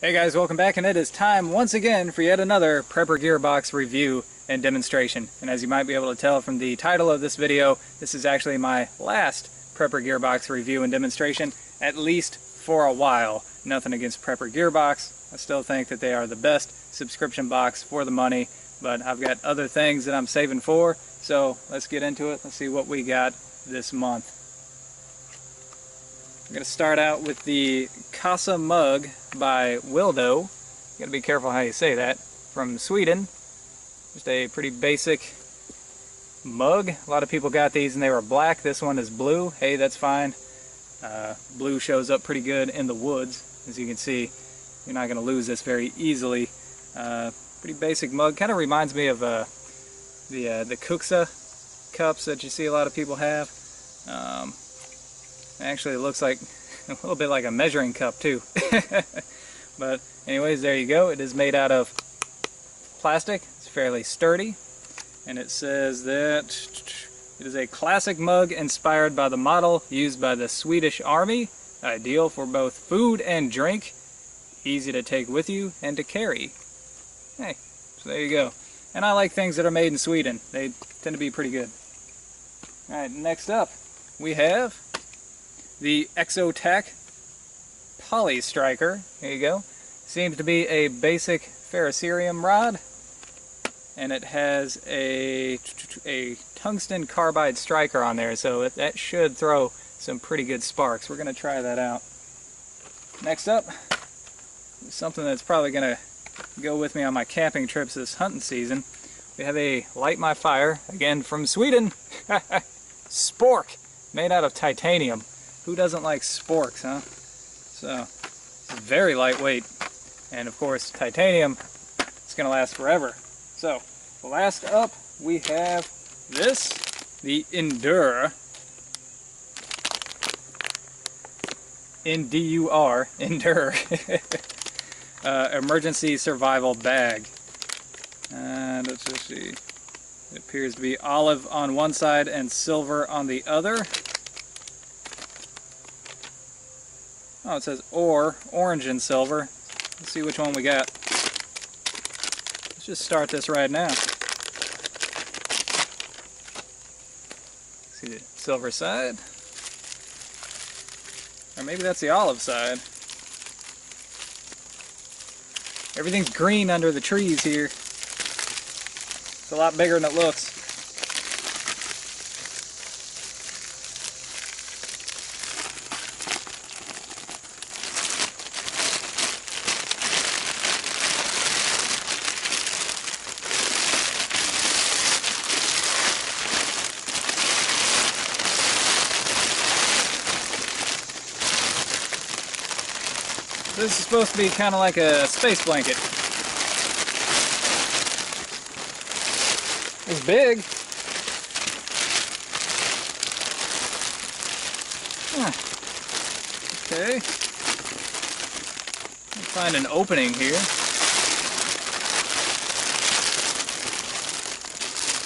Hey guys, welcome back, and it is time once again for yet another Prepper Gearbox review and demonstration. And as you might be able to tell from the title of this video, this is actually my last Prepper Gearbox review and demonstration, at least for a while. Nothing against Prepper Gearbox. I still think that they are the best subscription box for the money, but I've got other things that I'm saving for, so let's get into it. Let's see what we got this month. I'm going to start out with the Casa mug by Wildo. You got to be careful how you say that. From Sweden. Just a pretty basic mug. A lot of people got these and they were black. This one is blue. Hey, that's fine. Blue shows up pretty good in the woods. As you can see, you're not going to lose this very easily. Pretty basic mug. Kind of reminds me of the Kuxa cups that you see a lot of people have. Actually, it looks like a little bit like a measuring cup too. But anyways, there you go. It is made out of plastic. It's fairly sturdy, and it says that it is a classic mug inspired by the model used by the Swedish Army, ideal for both food and drink, easy to take with you and to carry. Hey, so there you go. And I like things that are made in Sweden. They tend to be pretty good. Alright, next up we have the EXOTECH Striker. There you go. Seems to be a basic ferrocerium rod, and it has a tungsten carbide striker on there, so that should throw some pretty good sparks. We're going to try that out. Next up, something that's probably going to go with me on my camping trips this hunting season. We have a Light My Fire, again from Sweden. Spork, made out of titanium. Who doesn't like sporks, huh? So, it's very lightweight. And of course, titanium, it's going to last forever. So, last up, we have this, the Inder emergency survival bag. And let's just see. It appears to be olive on one side and silver on the other. Oh, it says orange and silver. Let's see which one we got. Let's just start this right now. See the silver side. Or maybe that's the olive side. Everything's green under the trees here. It's a lot bigger than it looks. This is supposed to be kind of like a space blanket. It's big. Okay. Let's find an opening here.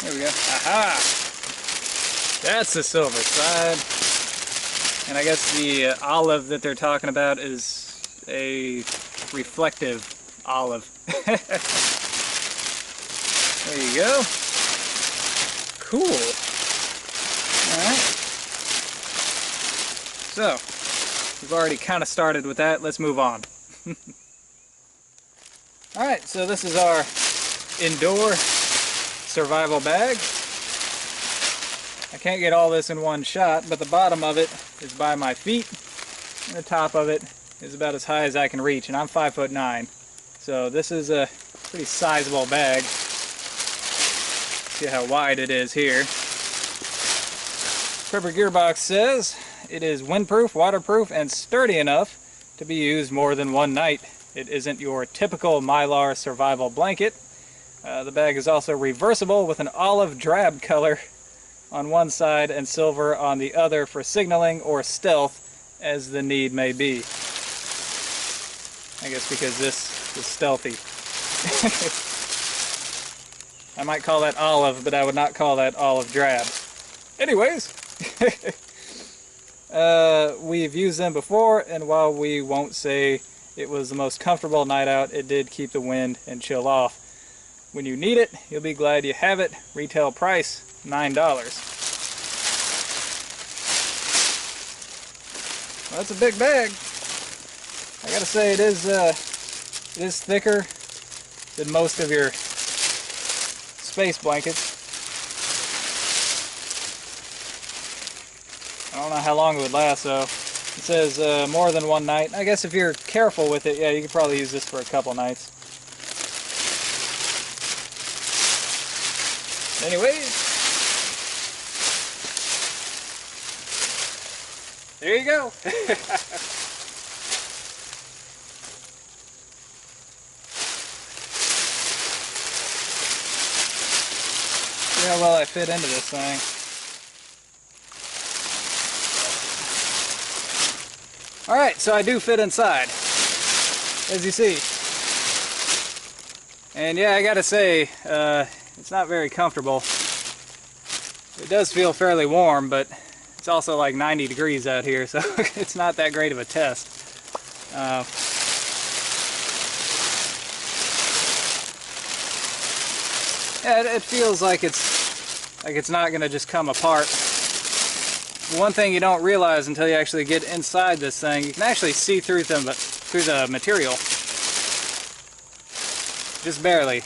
There we go. Aha! That's the silver side. And I guess the olive that they're talking about is a reflective olive. There you go. Cool. Alright. So, we've already kind of started with that. Let's move on. Alright, so this is our indoor survival bag. I can't get all this in one shot, but the bottom of it is by my feet, and the top of it is about as high as I can reach, and I'm 5'9", so this is a pretty sizable bag. See how wide it is here. Prepper Gearbox says it is windproof, waterproof, and sturdy enough to be used more than one night. It isn't your typical Mylar survival blanket. The bag is also reversible with an olive drab color on one side and silver on the other for signaling or stealth as the need may be. I guess because this is stealthy. I might call that olive, but I would not call that olive drab. Anyways, we've used them before, and while we won't say it was the most comfortable night out. It did keep the wind and chill off. When you need it, you'll be glad you have it. Retail price, $9. Well, that's a big bag. I gotta say, it is thicker than most of your space blankets. I don't know how long it would last, though. It says more than one night. I guess if you're careful with it, yeah, you could probably use this for a couple nights. Anyways, there you go. See how well I fit into this thing. Alright, so I do fit inside, as you see. And yeah, I gotta say, it's not very comfortable. It does feel fairly warm, but it's also like 90 degrees out here, so it's not that great of a test. Yeah, it feels like it's not gonna just come apart. One thing you don't realize until you actually get inside this thing, you can actually see through the material. Just barely.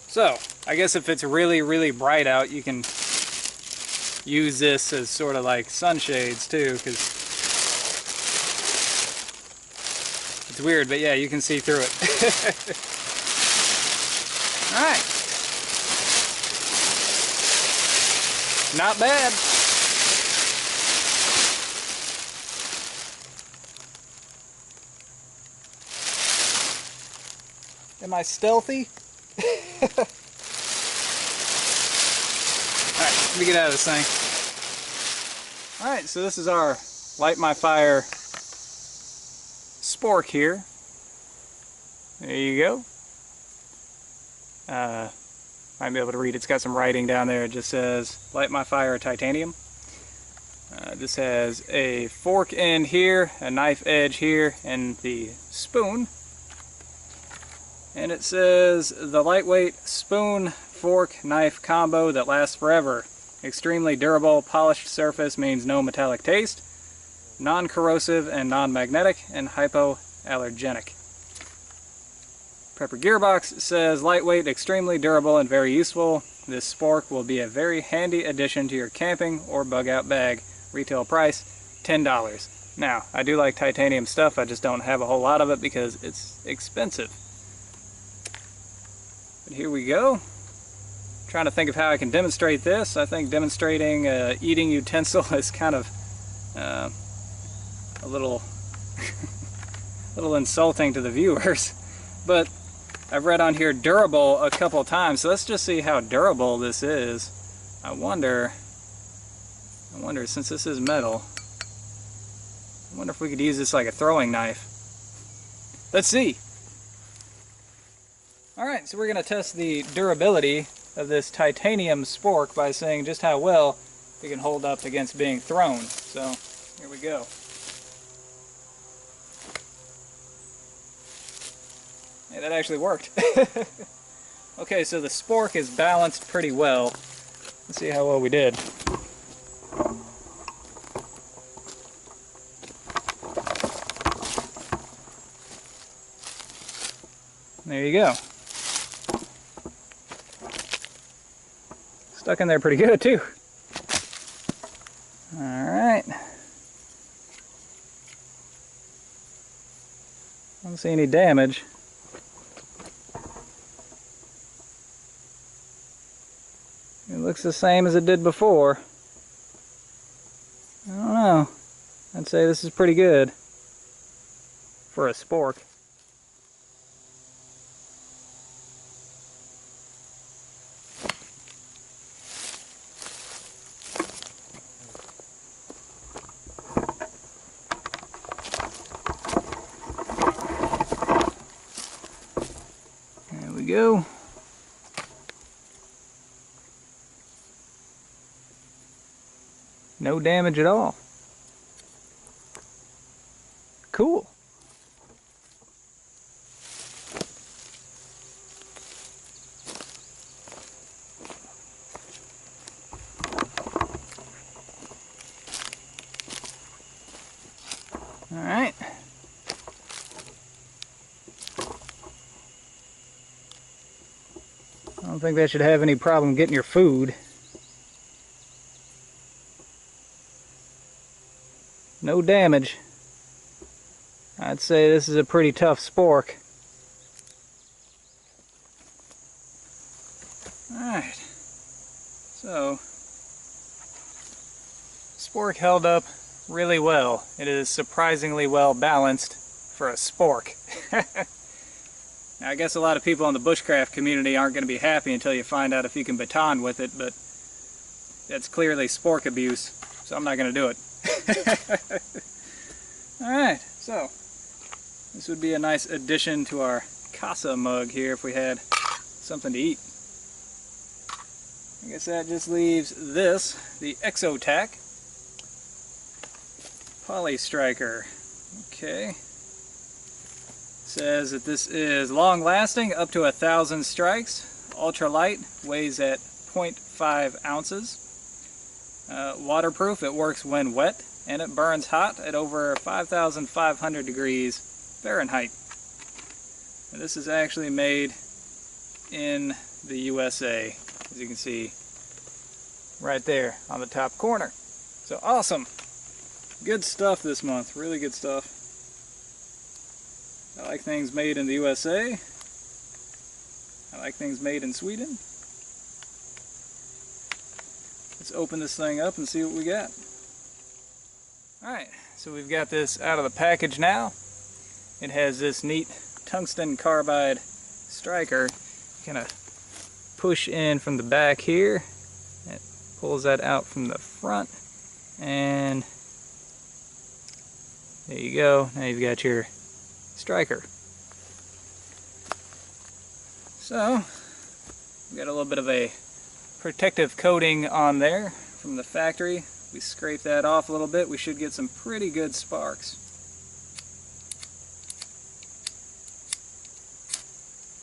So, I guess if it's really, really bright out, you can use this as sort of like sunshades too, because it's weird, but yeah, you can see through it. Alright. Not bad. Am I stealthy? Alright, let me get out of this thing. Alright, so this is our Light My Fire Spork here. There you go. Might be able to read, it's got some writing down there. It just says Light My Fire Titanium. This has a fork end here, a knife edge here, and the spoon. And it says the lightweight spoon fork knife combo that lasts forever. Extremely durable, polished surface means no metallic taste. Non-corrosive and non-magnetic, and hypoallergenic. Prepper Gearbox says lightweight, extremely durable, and very useful. This spork will be a very handy addition to your camping or bug out bag. Retail price, $10. Now, I do like titanium stuff, I just don't have a whole lot of it because it's expensive. But here we go. Trying to think of how I can demonstrate this. I think demonstrating eating utensil is kind of a little insulting to the viewers. But I've read on here durable a couple of times, so let's just see how durable this is. I wonder, since this is metal, I wonder if we could use this like a throwing knife. Let's see. Alright, so we're going to test the durability of this titanium spork by seeing just how well it can hold up against being thrown. So, here we go. Hey, that actually worked. Okay, so the spork is balanced pretty well. Let's see how well we did. There you go. Stuck in there pretty good too. Alright. Don't see any damage. It looks the same as it did before. I don't know. I'd say this is pretty good for a spork. There we go. No damage at all. Cool. don't think that should have any problem getting your food. No damage. I'd say this is a pretty tough spork. Alright, so spork held up really well. It is surprisingly well balanced for a spork. Now, I guess a lot of people in the bushcraft community aren't going to be happy until you find out if you can baton with it, but that's clearly spork abuse, so I'm not going to do it. Alright, so this would be a nice addition to our casa mug here if we had something to eat. I guess that just leaves this, the EXOTECH Striker. Okay. Says that this is long lasting, up to 1,000 strikes, ultra light, weighs at 0.5 ounces. Waterproof, it works when wet, and it burns hot at over 5,500 degrees Fahrenheit. And this is actually made in the USA, as you can see right there on the top corner. So awesome! Good stuff this month, really good stuff. I like things made in the USA. I like things made in Sweden. Let's open this thing up and see what we got. Alright, so we've got this out of the package now. It has this neat tungsten carbide striker. Kind of push in from the back here. It pulls that out from the front. And there you go. Now you've got your striker. So, we've got a little bit of a protective coating on there from the factory. We scrape that off a little bit, we should get some pretty good sparks.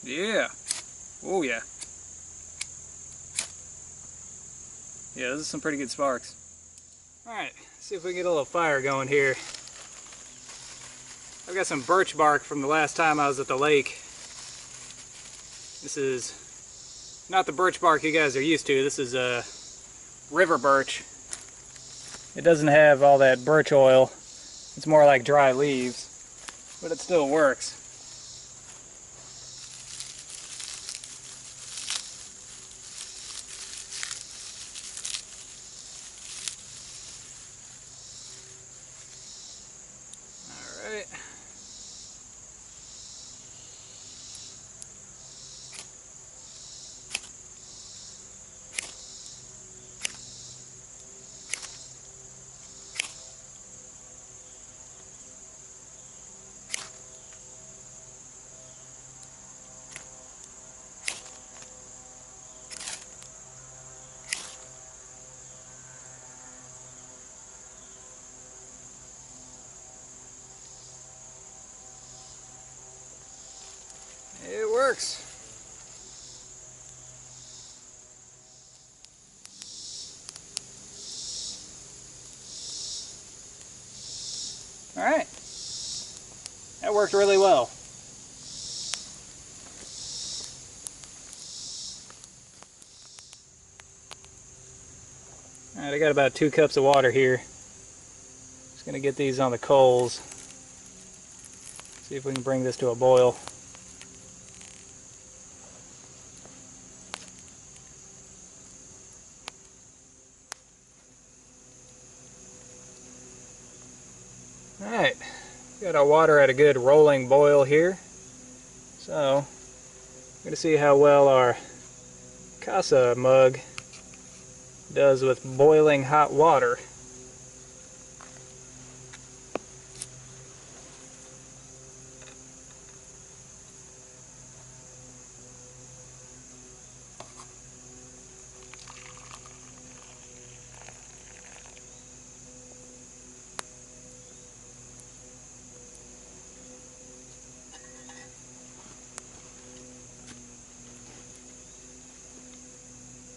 Yeah. Oh yeah. Yeah, this is some pretty good sparks. Alright, see if we can get a little fire going here. I've got some birch bark from the last time I was at the lake. This is not the birch bark you guys are used to. This is river birch. It doesn't have all that birch oil. It's more like dry leaves, but it still works. All right. It works. All right. That worked really well. All right, I got about 2 cups of water here. Just gonna get these on the coals. See if we can bring this to a boil. Alright, got our water at a good rolling boil here. So, we're going to see how well our casa mug does with boiling hot water.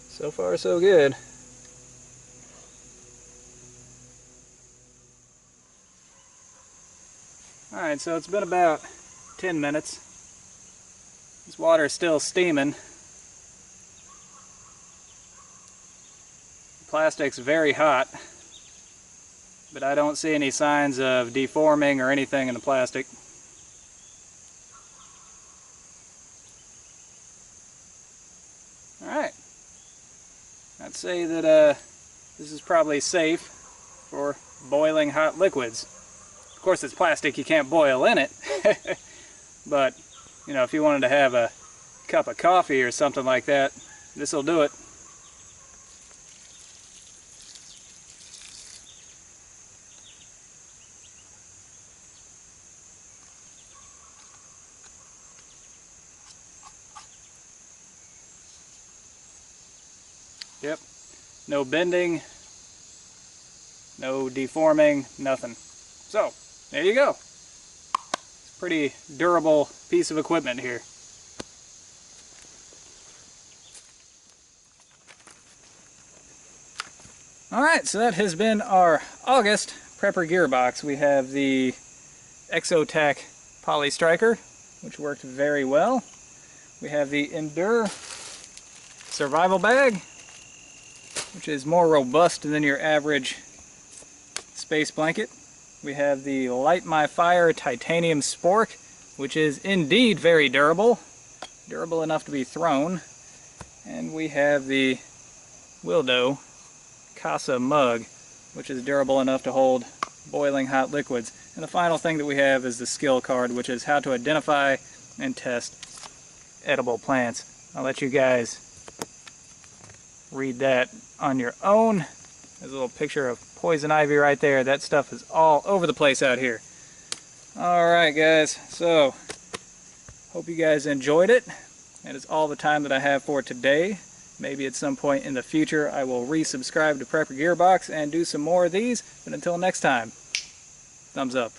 So far, so good. Alright, so it's been about 10 minutes. This water is still steaming. Plastic's very hot, but I don't see any signs of deforming or anything in the plastic. Alright, I'd say that this is probably safe for boiling hot liquids. Of course it's plastic, you can't boil in it, but you know, if you wanted to have a cup of coffee or something like that, this will do it. Yep, no bending, no deforming, nothing. So, there you go. It's a pretty durable piece of equipment here. Alright, so that has been our August prepper gearbox. We have the EXOTECH Poly Striker, which worked very well. We have the Inder survival bag, which is more robust than your average space blanket. We have the Light My Fire titanium spork, which is indeed very durable. Durable enough to be thrown. And we have the Wildo Casa mug, which is durable enough to hold boiling hot liquids. And the final thing that we have is the skill card, which is how to identify and test edible plants. I'll let you guys read that on your own. There's a little picture of poison ivy right there. That stuff is all over the place out here. Alright guys, so hope you guys enjoyed it. That is all the time that I have for today. Maybe at some point in the future I will resubscribe to Prepper Gearbox and do some more of these, but until next time, thumbs up.